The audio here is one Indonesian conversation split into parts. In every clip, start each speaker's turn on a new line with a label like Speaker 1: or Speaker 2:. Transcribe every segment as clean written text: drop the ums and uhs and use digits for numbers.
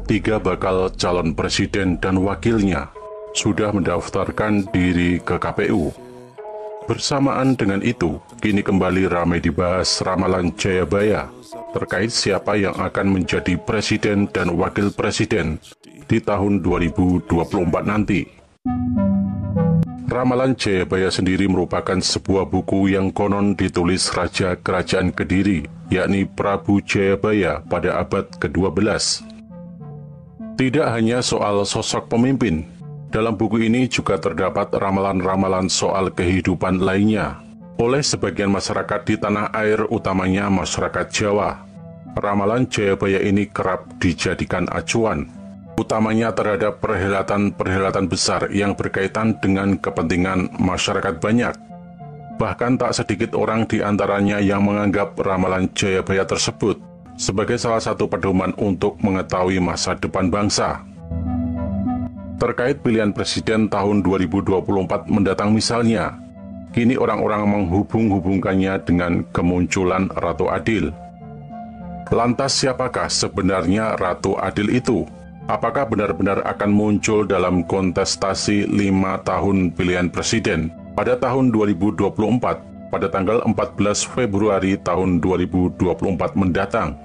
Speaker 1: 3 bakal calon presiden dan wakilnya sudah mendaftarkan diri ke KPU. Bersamaan dengan itu, kini kembali ramai dibahas ramalan Jayabaya terkait siapa yang akan menjadi presiden dan wakil presiden di tahun 2024 nanti. Ramalan Jayabaya sendiri merupakan sebuah buku yang konon ditulis Raja Kerajaan Kediri, yakni Prabu Jayabaya pada abad ke-12. Tidak hanya soal sosok pemimpin, dalam buku ini juga terdapat ramalan-ramalan soal kehidupan lainnya oleh sebagian masyarakat di tanah air, utamanya masyarakat Jawa. Ramalan Jayabaya ini kerap dijadikan acuan, utamanya terhadap perhelatan-perhelatan besar yang berkaitan dengan kepentingan masyarakat banyak. Bahkan tak sedikit orang di antaranya yang menganggap ramalan Jayabaya tersebut sebagai salah satu pedoman untuk mengetahui masa depan bangsa. Terkait pilihan presiden tahun 2024 mendatang misalnya, kini orang-orang menghubung-hubungkannya dengan kemunculan Ratu Adil. Lantas siapakah sebenarnya Ratu Adil itu? Apakah benar-benar akan muncul dalam kontestasi 5 tahun pilihan presiden pada tahun 2024 pada tanggal 14 Februari tahun 2024 mendatang?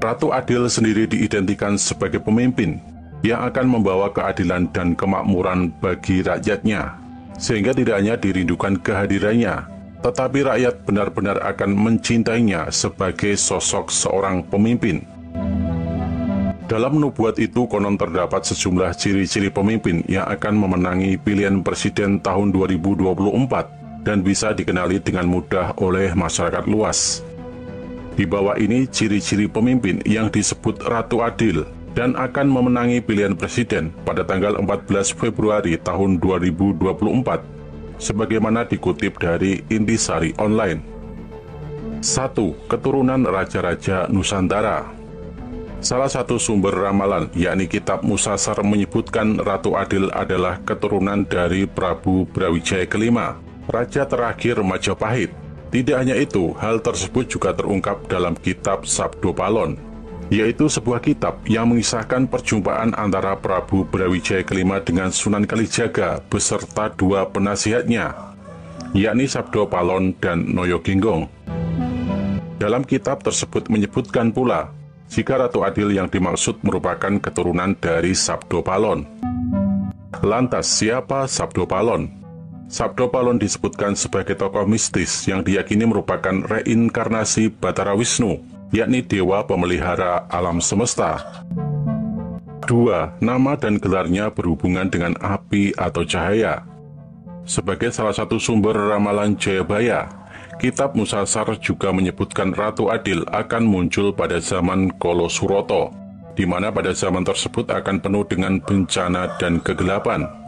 Speaker 1: Ratu Adil sendiri diidentikan sebagai pemimpin yang akan membawa keadilan dan kemakmuran bagi rakyatnya, sehingga tidak hanya dirindukan kehadirannya, tetapi rakyat benar-benar akan mencintainya sebagai sosok seorang pemimpin. Dalam nubuat itu konon terdapat sejumlah ciri-ciri pemimpin yang akan memenangi pilihan presiden tahun 2024 dan bisa dikenali dengan mudah oleh masyarakat luas. Di bawah ini ciri-ciri pemimpin yang disebut Ratu Adil dan akan memenangi pilihan presiden pada tanggal 14 Februari tahun 2024, sebagaimana dikutip dari Intisari Online. 1. Keturunan Raja-Raja Nusantara. Salah satu sumber ramalan, yakni Kitab Musasar, menyebutkan Ratu Adil adalah keturunan dari Prabu Brawijaya kelima, Raja terakhir Majapahit. Tidak hanya itu, hal tersebut juga terungkap dalam Kitab Sabdo Palon, yaitu sebuah kitab yang mengisahkan perjumpaan antara Prabu Brawijaya kelima dengan Sunan Kalijaga beserta 2 penasihatnya, yakni Sabdo Palon dan Noyoginggong. Dalam kitab tersebut menyebutkan pula jika Ratu Adil yang dimaksud merupakan keturunan dari Sabdo Palon. Lantas siapa Sabdo Palon? Sabdo Palon disebutkan sebagai tokoh mistis yang diyakini merupakan reinkarnasi Batara Wisnu, yakni dewa pemelihara alam semesta. 2. Nama dan gelarnya berhubungan dengan api atau cahaya. Sebagai salah satu sumber ramalan Jayabaya, Kitab Musasar juga menyebutkan Ratu Adil akan muncul pada zaman Kolo Suroto, di mana pada zaman tersebut akan penuh dengan bencana dan kegelapan.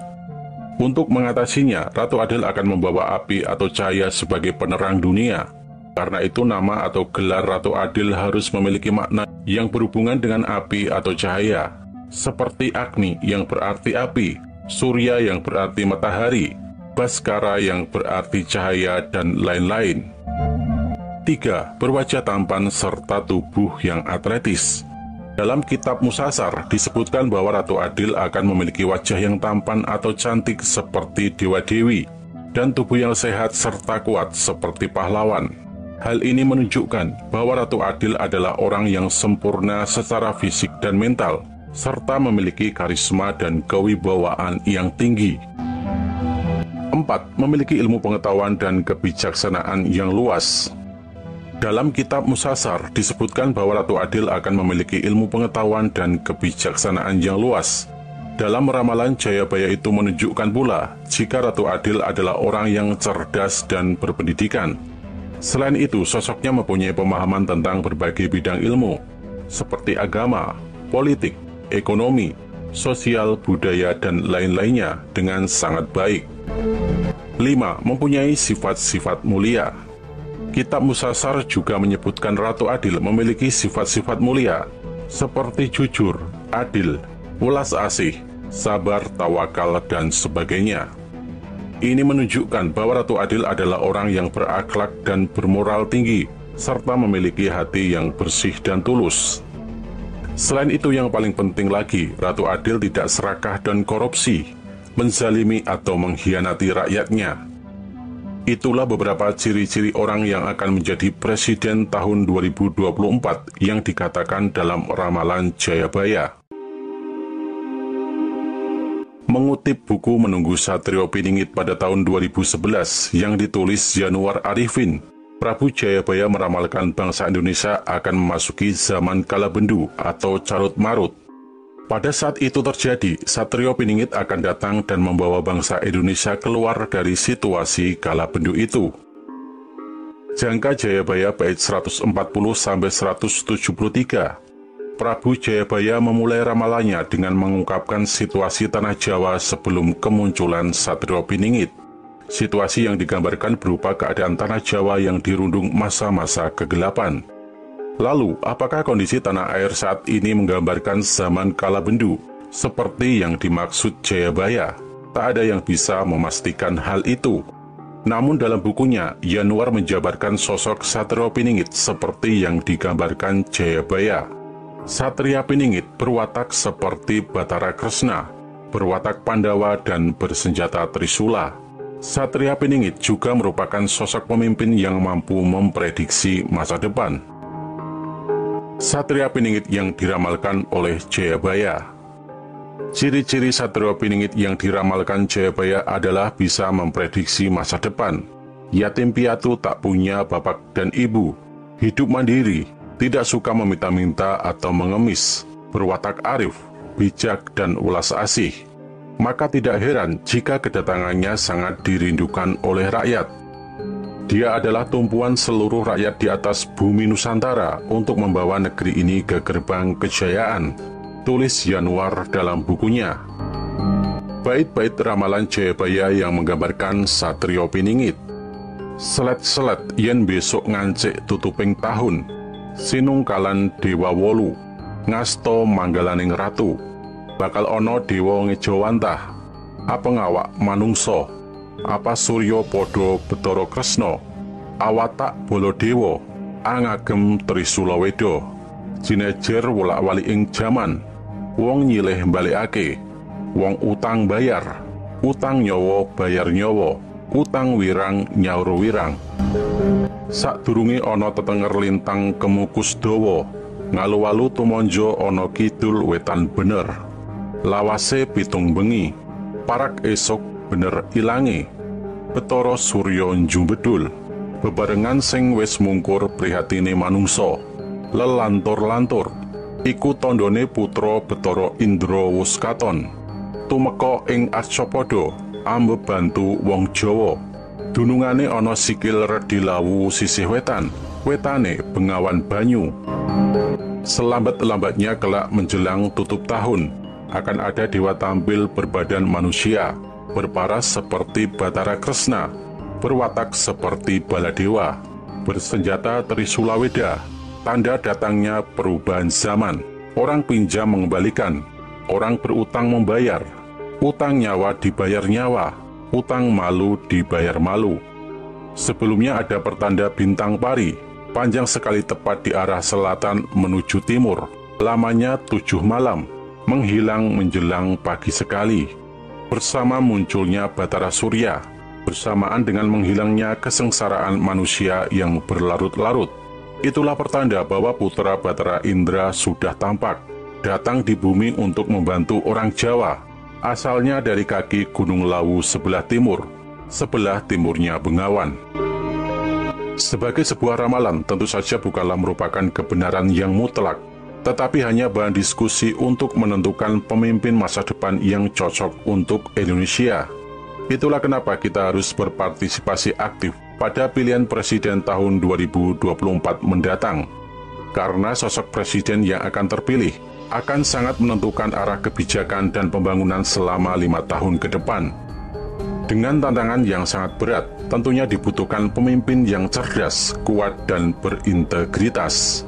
Speaker 1: Untuk mengatasinya, Ratu Adil akan membawa api atau cahaya sebagai penerang dunia. Karena itu nama atau gelar Ratu Adil harus memiliki makna yang berhubungan dengan api atau cahaya, seperti Agni yang berarti api, Surya yang berarti matahari, Baskara yang berarti cahaya, dan lain-lain. 3. Berwajah tampan serta tubuh yang atletis. Dalam Kitab Musasar disebutkan bahwa Ratu Adil akan memiliki wajah yang tampan atau cantik seperti dewa-dewi, dan tubuh yang sehat serta kuat seperti pahlawan. Hal ini menunjukkan bahwa Ratu Adil adalah orang yang sempurna secara fisik dan mental, serta memiliki karisma dan kewibawaan yang tinggi. 4. Memiliki ilmu pengetahuan dan kebijaksanaan yang luas. Dalam Kitab Musasar disebutkan bahwa Ratu Adil akan memiliki ilmu pengetahuan dan kebijaksanaan yang luas. Dalam ramalan Jayabaya itu menunjukkan pula jika Ratu Adil adalah orang yang cerdas dan berpendidikan. Selain itu, sosoknya mempunyai pemahaman tentang berbagai bidang ilmu, seperti agama, politik, ekonomi, sosial, budaya, dan lain-lainnya dengan sangat baik. 5. Mempunyai sifat-sifat mulia. Kitab Musasar juga menyebutkan Ratu Adil memiliki sifat-sifat mulia, seperti jujur, adil, welas asih, sabar, tawakal, dan sebagainya. Ini menunjukkan bahwa Ratu Adil adalah orang yang berakhlak dan bermoral tinggi, serta memiliki hati yang bersih dan tulus. Selain itu yang paling penting lagi, Ratu Adil tidak serakah dan korupsi, menzalimi atau mengkhianati rakyatnya. Itulah beberapa ciri-ciri orang yang akan menjadi presiden tahun 2024 yang dikatakan dalam ramalan Jayabaya. Mengutip buku Menunggu Satrio Piningit pada tahun 2011 yang ditulis Yanuar Arifin, Prabu Jayabaya meramalkan bangsa Indonesia akan memasuki zaman kalabendu atau carut-marut. Pada saat itu terjadi, Satrio Piningit akan datang dan membawa bangsa Indonesia keluar dari situasi kalabendu itu. Jangka Jayabaya bait 140-173. Prabu Jayabaya memulai ramalannya dengan mengungkapkan situasi tanah Jawa sebelum kemunculan Satrio Piningit. Situasi yang digambarkan berupa keadaan tanah Jawa yang dirundung masa-masa kegelapan. Lalu, apakah kondisi tanah air saat ini menggambarkan zaman kalabendu, seperti yang dimaksud Jayabaya? Tak ada yang bisa memastikan hal itu. Namun dalam bukunya, Yanuar menjabarkan sosok Satrio Piningit seperti yang digambarkan Jayabaya. Satria Piningit berwatak seperti Batara Kresna, berwatak Pandawa dan bersenjata Trisula. Satria Piningit juga merupakan sosok pemimpin yang mampu memprediksi masa depan. Satria Piningit yang diramalkan oleh Jayabaya. Ciri-ciri Satrio Piningit yang diramalkan Jayabaya adalah bisa memprediksi masa depan. Yatim piatu tak punya bapak dan ibu, hidup mandiri, tidak suka meminta-minta atau mengemis, berwatak arif, bijak dan ulas asih. Maka tidak heran jika kedatangannya sangat dirindukan oleh rakyat. Dia adalah tumpuan seluruh rakyat di atas bumi Nusantara untuk membawa negeri ini ke gerbang kejayaan, tulis Yanuar dalam bukunya. Bait-bait ramalan Jayabaya yang menggambarkan Satrio Piningit. Selet-selet yen besok ngancik tutuping tahun, sinungkalan dewa wolu, ngasto manggalaning ratu, bakal ono dewa ngejawantah, apa ngawak manungso, apa suryo podo Betara Kresna, awatak Baladewa, angagem Trisula Weda, jinejer wolak-walik ing jaman, wong nyilih balikake, wong utang bayar, utang nyawa bayar nyawa, utang wirang nyaur wirang. Sadurunge ana tetenger lintang kemukus dawa, ngalu-alu tumonjo ana kidul wetan bener. Lawase pitung bengi, parak esok bener ilange, Betara Surya njumbedul, bebarengan sing wis mungkur prihatine manungsa, lelantur-lantur, iku tandane putra Betara Indra wus katon, tumeka ing Arcapada, ambebantu wong Jawa, dunungane ana sikil Redi Lawu sisih wetan, wetane Bengawan Banyu. Selambat-lambatnya kelak menjelang tutup tahun, akan ada dewa tampil berbadan manusia, berparas seperti Batara Kresna, berwatak seperti Baladewa, bersenjata Trisula Weda, tanda datangnya perubahan zaman. Orang pinjam mengembalikan, orang berutang membayar, utang nyawa dibayar nyawa, utang malu dibayar malu. Sebelumnya ada pertanda bintang pari, panjang sekali tepat di arah selatan menuju timur, lamanya 7 malam, menghilang menjelang pagi sekali. Bersama munculnya Batara Surya, bersamaan dengan menghilangnya kesengsaraan manusia yang berlarut-larut. Itulah pertanda bahwa putra Batara Indra sudah tampak, datang di bumi untuk membantu orang Jawa, asalnya dari kaki Gunung Lawu sebelah timurnya Bengawan. Sebagai sebuah ramalan, tentu saja bukanlah merupakan kebenaran yang mutlak, tetapi hanya bahan diskusi untuk menentukan pemimpin masa depan yang cocok untuk Indonesia. Itulah kenapa kita harus berpartisipasi aktif pada pilihan presiden tahun 2024 mendatang. Karena sosok presiden yang akan terpilih akan sangat menentukan arah kebijakan dan pembangunan selama 5 tahun ke depan. Dengan tantangan yang sangat berat, tentunya dibutuhkan pemimpin yang cerdas, kuat, dan berintegritas.